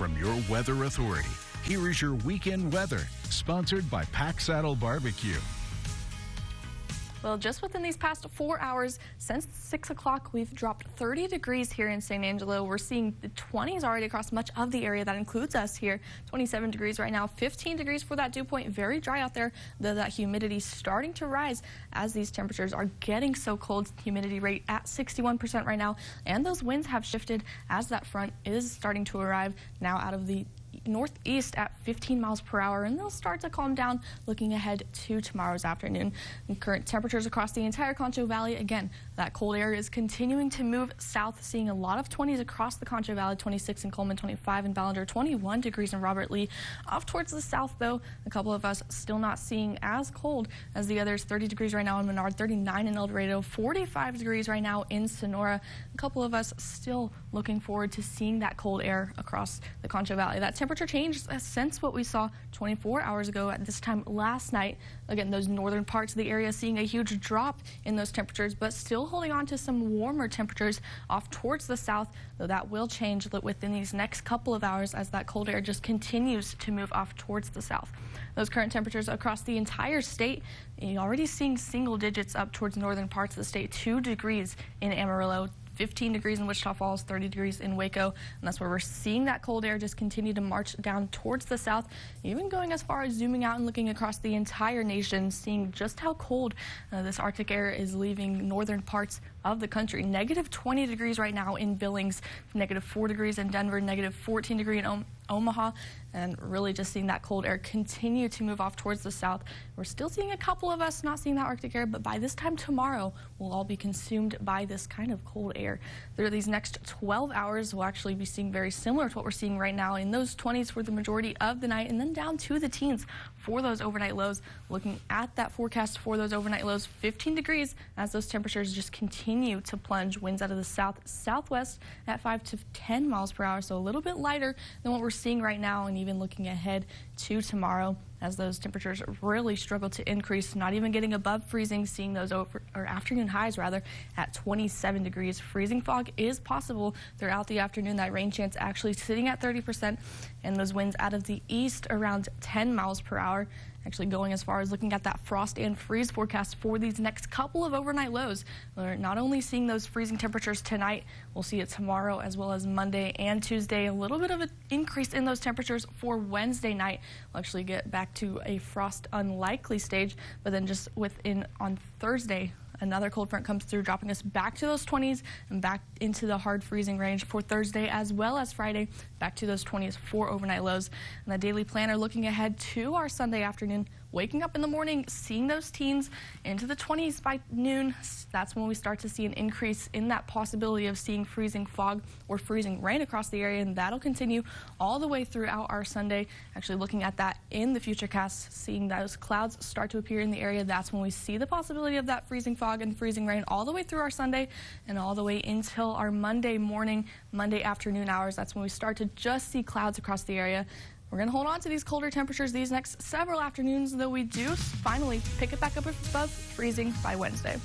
from your weather authority. Here is your weekend weather, sponsored by Pack Saddle Barbecue. Well, just within these past 4 hours, since 6 o'clock, we've dropped 30 degrees here in San Angelo. We're seeing the 20s already across much of the area. That includes us here. 27 degrees right now, 15 degrees for that dew point. Very dry out there, though that humidity starting to rise as these temperatures are getting so cold. Humidity rate at 61% right now, and those winds have shifted as that front is starting to arrive now out of the northeast at 15 miles per hour, and they'll start to calm down looking ahead to tomorrow's afternoon. And current temperatures across the entire Concho Valley, again, that cold air is continuing to move south, seeing a lot of 20s across the Concho Valley, 26 in Coleman, 25 in Ballinger, 21 degrees in Robert Lee. Off towards the south, though, a couple of us still not seeing as cold as the others. 30 degrees right now in Menard, 39 in El Dorado, 45 degrees right now in Sonora. A couple of us still looking forward to seeing that cold air across the Concho Valley. That temperature changed since what we saw 24 hours ago at this time last night. Again, those northern parts of the area seeing a huge drop in those temperatures, but still holding on to some warmer temperatures off towards the south, though that will change within these next couple of hours as that cold air just continues to move off towards the south. Those current temperatures across the entire state, you're already seeing single digits up towards northern parts of the state. 2 degrees in Amarillo, 15 degrees in Wichita Falls, 30 degrees in Waco, and that's where we're seeing that cold air just continue to march down towards the south, even going as far as zooming out and looking across the entire nation, seeing just how cold this Arctic air is leaving northern parts of the country. Negative 20 degrees right now in Billings, negative 4 degrees in Denver, negative 14 degrees in Omaha, and really just seeing that cold air continue to move off towards the south. We're still seeing a couple of us not seeing that Arctic air, but by this time tomorrow, we'll all be consumed by this kind of cold air. Through these next 12 hours, we'll actually be seeing very similar to what we're seeing right now in those 20s for the majority of the night, and then down to the teens for those overnight lows. Looking at that forecast for those overnight lows, 15 degrees as those temperatures just continue to plunge. Winds out of the southwest at 5 to 10 miles per hour, so a little bit lighter than what we're seeing right now, and even looking ahead to tomorrow as those temperatures really struggle to increase, not even getting above freezing, seeing those afternoon highs rather at 27 degrees. Freezing fog is possible throughout the afternoon. That rain chance actually sitting at 30%, and those winds out of the east around 10 miles per hour. Actually going as far as looking at that frost and freeze forecast for these next couple of overnight lows. We're not only seeing those freezing temperatures tonight, we'll see it tomorrow as well as Monday and Tuesday. A little bit of an increase in those temperatures for Wednesday night. We'll actually get back to a frost unlikely stage, but then just on Thursday, another cold front comes through, dropping us back to those 20s and back into the hard freezing range for Thursday as well as Friday, back to those 20s for overnight lows. And the daily planner looking ahead to our Sunday afternoon, waking up in the morning, seeing those teens into the 20s by noon. That's when we start to see an increase in that possibility of seeing freezing fog or freezing rain across the area, and that'll continue all the way throughout our Sunday. Actually looking at that in the futurecast, seeing those clouds start to appear in the area, that's when we see the possibility of that freezing fog and freezing rain all the way through our Sunday and all the way until our Monday morning, Monday afternoon hours. That's when we start to just see clouds across the area. We're going to hold on to these colder temperatures these next several afternoons, though we do finally pick it back up above freezing by Wednesday.